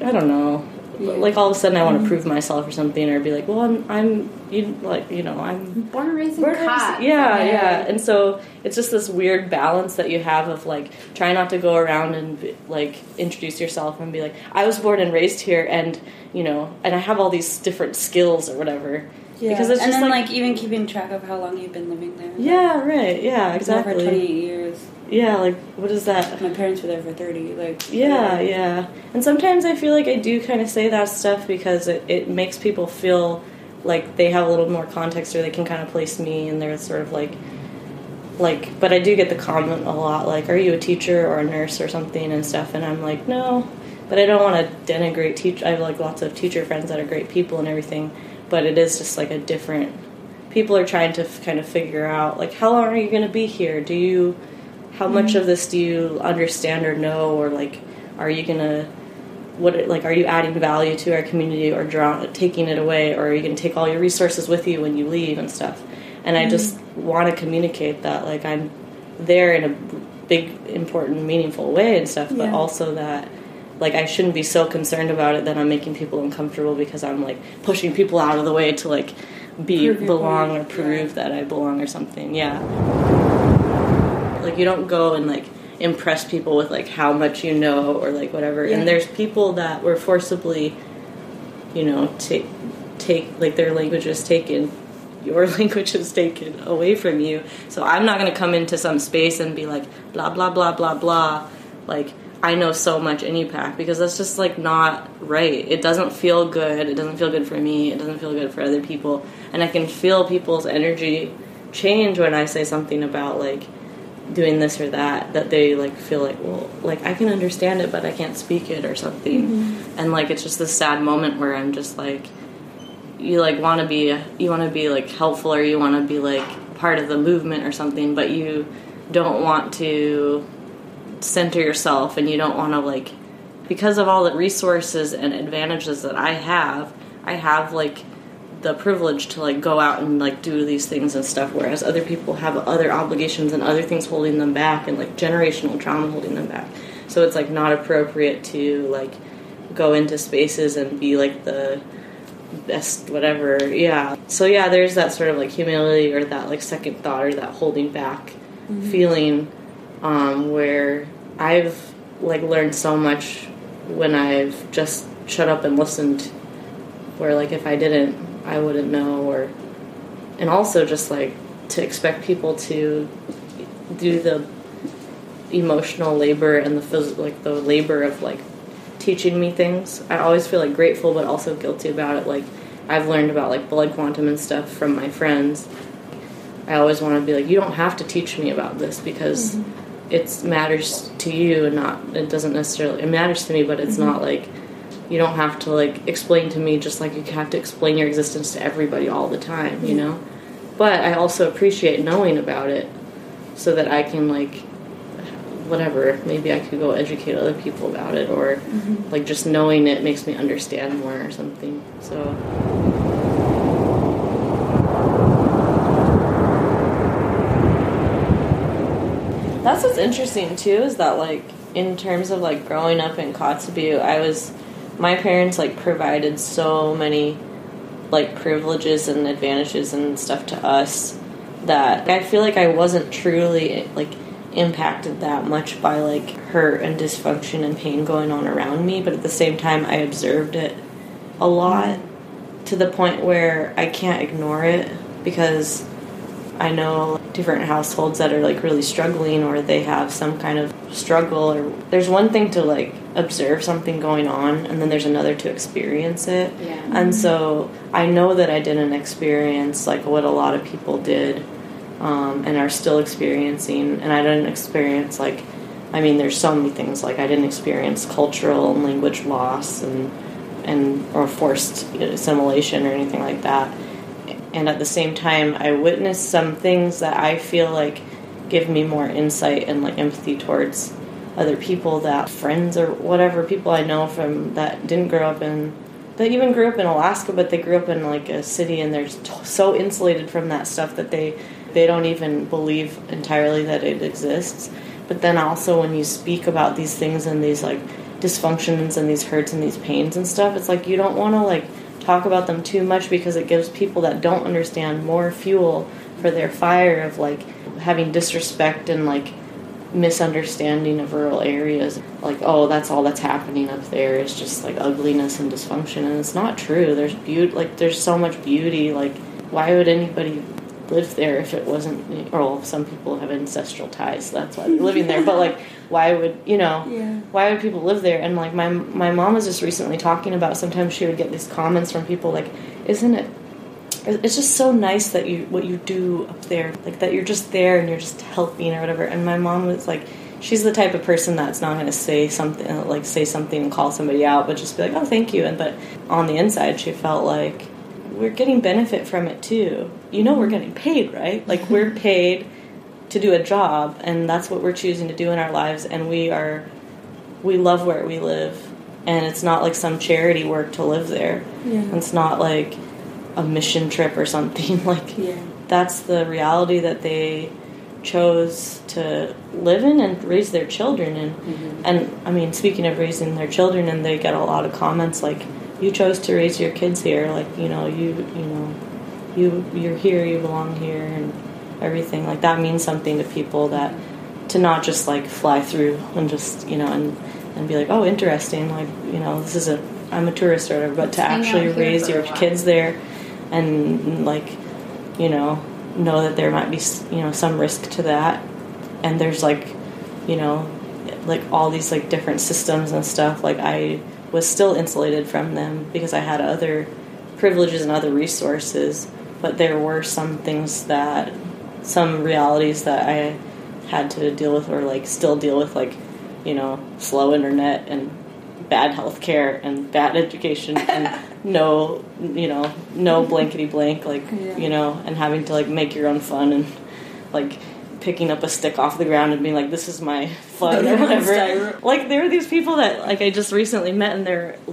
I don't know. Yeah. Like, all of a sudden I want to prove myself or something, or be like, well, I'm born and raised in Cot. Yeah. And so it's just this weird balance that you have of, like, try not to go around and, like, introduce yourself and be like, I was born and raised here, and, and I have all these different skills or whatever. Yeah. Because it's and just then, like, even keeping track of how long you've been living there. Yeah, right. Yeah, exactly. Over 28 years. Yeah, like, what is that? My parents were there for 30, like... Yeah. And sometimes I feel like I do kind of say that stuff because it makes people feel like they have a little more context, or they can kind of place me, and they're sort of like, but I do get the comment a lot, like, are you a teacher or a nurse or something and stuff, and I'm like, no, but I don't want to denigrate teach. I have, like, lots of teacher friends that are great people and everything, but it is just, like, a different... People are trying to kind of figure out, like, how long are you going to be here? How much of this do you understand or know, or, like, are you gonna, are you adding value to our community, or taking it away, or are you gonna take all your resources with you when you leave and stuff? And I just want to communicate that, like, I'm there in a big, important, meaningful way and stuff, but also that, like, I shouldn't be so concerned about it that I'm making people uncomfortable because I'm, like, pushing people out of the way to, like, belong or prove that I belong or something. Like, you don't go and, like, impress people with, like, how much you know or, like, whatever. And there's people that were forcibly, take like, their language is taken, your language is taken away from you. So I'm not going to come into some space and be like, blah, blah, blah, blah, blah. Like, I know so much INIPAC, because that's just, like, not right. It doesn't feel good. It doesn't feel good for me. It doesn't feel good for other people. And I can feel people's energy change when I say something about, like, doing this or that they, like, feel like, well, like, I can understand it, but I can't speak it or something. And, like, it's just this sad moment where I'm just like, you want to be like helpful, or you want to be, like, part of the movement or something, but you don't want to center yourself, and you don't want to, like, because of all the resources and advantages that I have, like, the privilege to, like, go out and, like, do these things and stuff, whereas other people have other obligations and other things holding them back, and, like, generational trauma holding them back. So it's, like, not appropriate to, like, go into spaces and be, like, the best whatever. So there's that sort of, like, humility, or that, like, second thought, or that holding back feeling, where I've, like, learned so much when I've just shut up and listened, where, like, if I didn't, I wouldn't know. And also just, like, to expect people to do the emotional labor and the physical, like, the labor of, like, teaching me things. I always feel, like, grateful but also guilty about it. Like, I've learned about, like, blood quantum and stuff from my friends. I always want to be like, you don't have to teach me about this, because it matters to you, and it doesn't necessarily, it matters to me, but it's not, like, you don't have to, like, explain to me just like you have to explain your existence to everybody all the time, you know? But I also appreciate knowing about it, so that I can, like, whatever, maybe I could go educate other people about it, or, like, just knowing it makes me understand more or something, so... That's what's interesting, too, is that, like, in terms of, like, growing up in Kotzebue, my parents, like, provided so many, like, privileges and advantages and stuff to us that I feel like I wasn't truly, like, impacted that much by, like, hurt and dysfunction and pain going on around me, but at the same time I observed it a lot, to the point where I can't ignore it, because I know different households that are, like, really struggling, or they have some kind of struggle, or there's one thing to, like, observe something going on, and then there's another to experience it. And so I know that I didn't experience, like, what a lot of people did, and are still experiencing, and I didn't experience, like, I mean, there's so many things, like, I didn't experience cultural and language loss or forced assimilation or anything like that. And at the same time, I witnessed some things that I feel like give me more insight and, like, empathy towards other people, that friends or whatever, people I know from that didn't grow up in, that even grew up in Alaska, but they grew up in, like, a city, and they're so insulated from that stuff that they don't even believe entirely that it exists. But then also when you speak about these things in these, like, dysfunctions and these hurts and these pains and stuff, it's like you don't want to like talk about them too much because it gives people that don't understand more fuel for their fire of like having disrespect and like misunderstanding of rural areas. Like, oh, that's all that's happening up there is just like ugliness and dysfunction, and it's not true. There's beauty, like there's so much beauty. Like, why would anybody live there if it wasn't, or well, some people have ancestral ties, that's why they're living there, but like why would why would people live there? And like my mom was just recently talking about, sometimes she would get these comments from people like, it's just so nice that what you do up there, like that you're just there and you're just helping or whatever. And my mom was like, she's the type of person that's not going to say something and call somebody out, but just be like, oh, thank you. But on the inside she felt like, we're getting benefit from it too. We're getting paid, right? Like, we're paid to do a job, and that's what we're choosing to do in our lives, and we love where we live, and it's not like some charity work to live there. Yeah. It's not like a mission trip or something. Like, that's the reality that they chose to live in and raise their children in. Mm-hmm. And I mean, speaking of raising their children, and they get a lot of comments like, you chose to raise your kids here, like, you're here, you belong here, and everything. Like, that means something to people, that to not just like fly through and just and be like, oh, interesting, like, I'm a tourist or whatever, but to actually raise your kids there and like know that there might be some risk to that, and there's like like all these like different systems and stuff. Like, I was still insulated from them because I had other privileges and other resources, but there were some realities that I had to deal with, or like still deal with, like slow internet and bad healthcare and bad education and no blankety blank, like and having to like make your own fun and like picking up a stick off the ground and being like, this is my fun or whatever. Like, there were these people that like I just recently met, and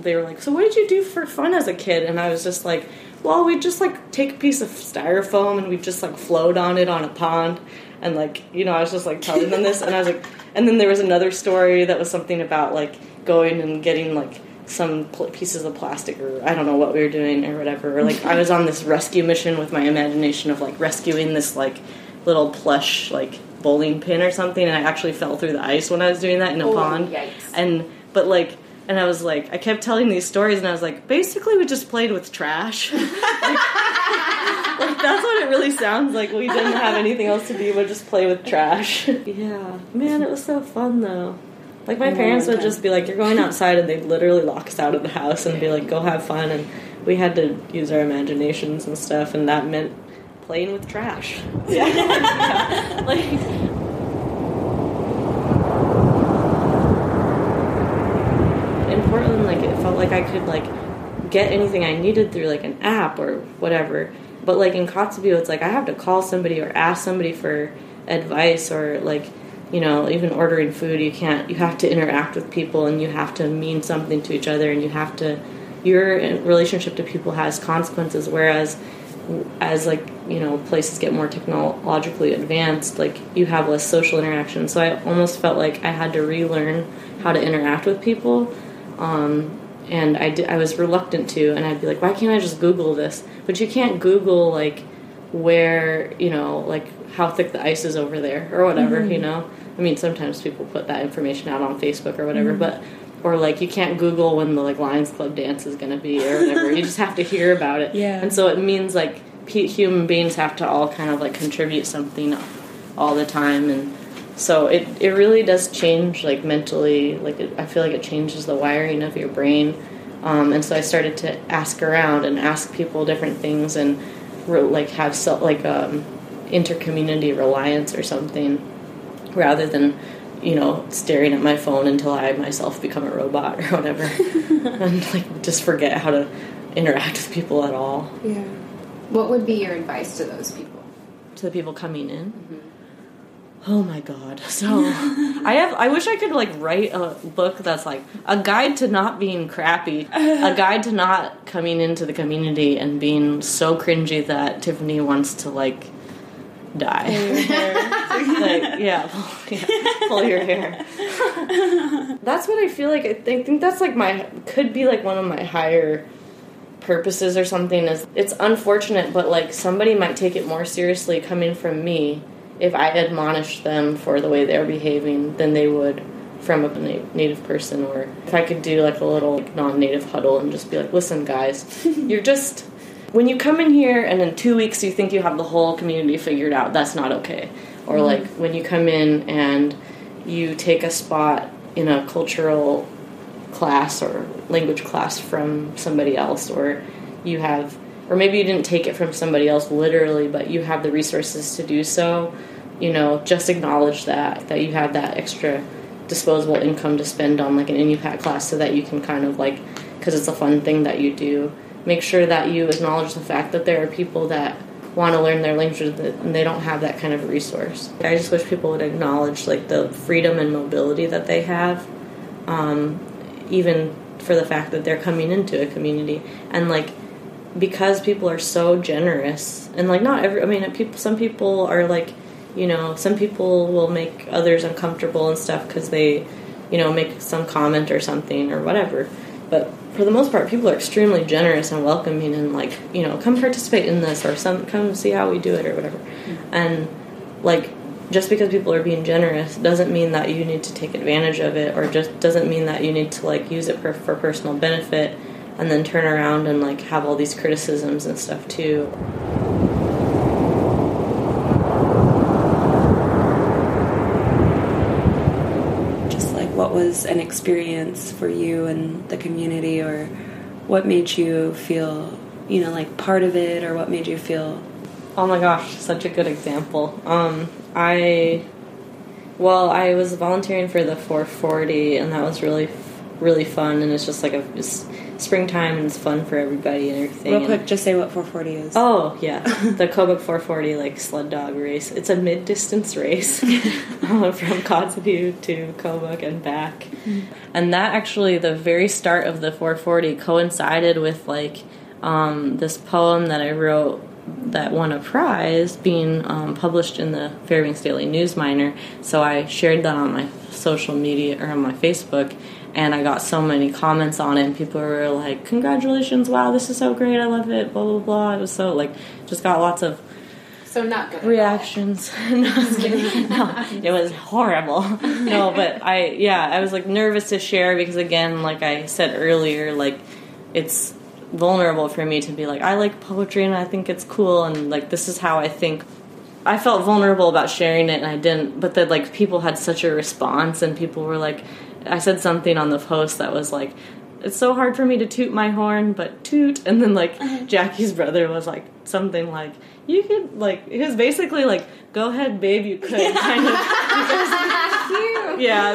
they were like, so what did you do for fun as a kid? And I was just like, well, we'd just like take a piece of styrofoam and we'd just like float on it on a pond, and like I was just like telling them this, and I was like, and then there was another story that was something about like going and getting like some pieces of plastic, or I don't know what we were doing or whatever, or like I was on this rescue mission with my imagination of like rescuing this like little plush like bowling pin or something, and I actually fell through the ice when I was doing that in a pond. Yikes. And I was like, I kept telling these stories, and I was like, basically we just played with trash. like that's what it really sounds like. We didn't have anything else to do but just play with trash. Yeah, man, it was so fun though. Like, my parents would just be like, you're going outside, and they'd literally lock us out of the house and be like, go have fun, and we had to use our imaginations and stuff, and that meant playing with trash. Yeah. Yeah. Like, in Portland, like, it felt like I could like get anything I needed through like an app or whatever, but like in Kotzebue, it's like I have to call somebody or ask somebody for advice, or like even ordering food, you have to interact with people, and you have to mean something to each other, and your relationship to people has consequences, whereas as like places get more technologically advanced, like you have less social interaction. So I almost felt like I had to relearn how to interact with people, and I was reluctant to, and I'd be like, why can't I just Google this? But you can't Google like where like how thick the ice is over there or whatever. Mm-hmm. I mean, sometimes people put that information out on Facebook or whatever, but or like you can't Google when the like Lions Club dance is going to be or whatever. You just have to hear about it. Yeah. And so it means like human beings have to all kind of like contribute something all the time, and so it really does change like mentally. Like I feel like it changes the wiring of your brain, and so I started to ask around and ask people different things, and like have intercommunity reliance or something, rather than staring at my phone until I myself become a robot or whatever, and like just forget how to interact with people at all. Yeah. What would be your advice to those people? To the people coming in? Mm-hmm. Oh my God. So I wish I could like write a book that's like a guide to not being crappy, a guide to not coming into the community and being so cringy that Tiffany wants to like die. pull your hair. That's what I feel like. I think that's like could be like one of my higher purposes or something. Is it's unfortunate, but like somebody might take it more seriously coming from me if I admonish them for the way they're behaving than they would from a native person. Or if I could do like a little non-native huddle and just be like, listen guys, you're just, when you come in here and in 2 weeks you think you have the whole community figured out, that's not okay. Or like when you come in and you take a spot in a cultural class or language class from somebody else, or you have, or maybe you didn't take it from somebody else literally, but you have the resources to do so, just acknowledge that you have that extra disposable income to spend on like an INUPAC class, so that you can kind of like, because it's a fun thing that you do, make sure that you acknowledge the fact that there are people that want to learn their language and they don't have that kind of resource. I just wish people would acknowledge like the freedom and mobility that they have, even for the fact that they're coming into a community. And like, because people are so generous, and like some people are like, some people will make others uncomfortable and stuff because they, make some comment or something or whatever. But for the most part, people are extremely generous and welcoming and like, come participate in this, or come see how we do it or whatever. And like, just because people are being generous doesn't mean that you need to take advantage of it, or just doesn't mean that you need to like use it for personal benefit and then turn around and like have all these criticisms and stuff too. What was an experience for you and the community, or what made you feel, like part of it, or what made you feel... Oh my gosh, such a good example. I was volunteering for the 440, and that was really, really fun, and it's just like it's springtime, and it's fun for everybody and everything. Real quick, just say what 440 is. Oh, yeah. The Kobuk 440, like, sled dog race. It's a mid-distance race from Kotzebue to Kobuk and back. Mm-hmm. And that actually, the very start of the 440 coincided with, like, this poem that I wrote that won a prize being published in the Fairbanks Daily News Miner. So I shared that on my social media, or on my Facebook, and I got so many comments on it, and people were like, congratulations, wow, this is so great, I love it, blah, blah, blah. It was so, like, just got lots of not good reactions. No, it was horrible. No, but I was, like, nervous to share because, again, like I said earlier, like, it's vulnerable for me to be like, I like poetry and I think it's cool, and, like, this is how I think. I felt vulnerable about sharing it, and I didn't, but then, like, people had such a response, and people were like, I said something on the post that was like, it's so hard for me to toot my horn, but toot. And then, like, Jackie's brother was like, something like, you could, like, he was basically like, go ahead, babe, you could, kind of.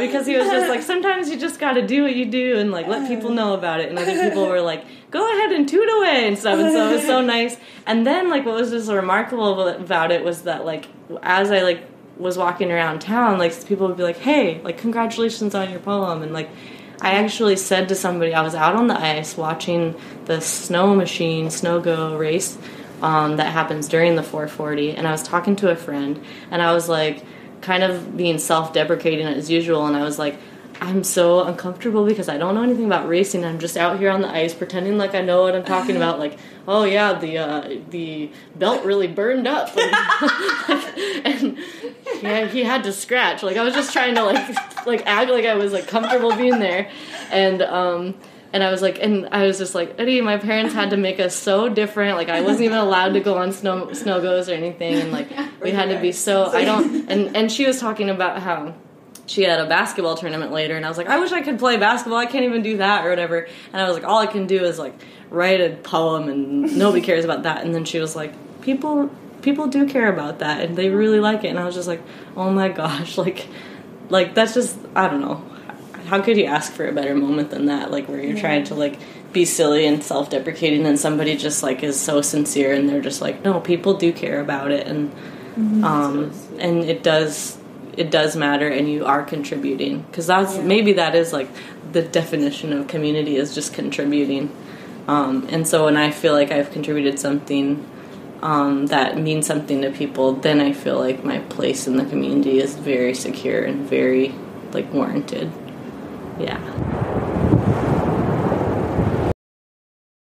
Because he was just like, sometimes you just gotta do what you do and, like, let people know about it. And other people were like, go ahead and toot away and stuff. And so it was so nice. And then, like, what was just remarkable about it was that, like, as I, like, was walking around town, like, people would be like, hey, like, congratulations on your poem. And, like, I actually said to somebody, I was out on the ice watching the snow go race that happens during the 440, and I was talking to a friend, and I was, like, kind of being self-deprecating as usual, and I was like, I'm so uncomfortable because I don't know anything about racing. I'm just out here on the ice pretending like I know what I'm talking about. Like, oh yeah, the belt really burned up, and yeah, he had to scratch. Like, I was just trying to like act like I was like comfortable being there, and I was like, and I was just like, Eddie, my parents had to make us so different. Like, I wasn't even allowed to go on snow goes or anything, and like we had to be so. And she was talking about how she had a basketball tournament later, and I was like, I wish I could play basketball. I can't even do that or whatever. And I was like, all I can do is like write a poem, and nobody cares about that. And then she was like, people do care about that, and they really like it. And I was just like, oh my gosh, like that's just, I don't know. How could you ask for a better moment than that? Like, where you're trying to like be silly and self-deprecating, and somebody just like is so sincere, and they're just like, no, people do care about it, and and it does matter, and you are contributing, because maybe that is like the definition of community, is just contributing. And so when I feel like I've contributed something that mean something to people, then I feel like my place in the community is very secure and very, like, warranted. Yeah.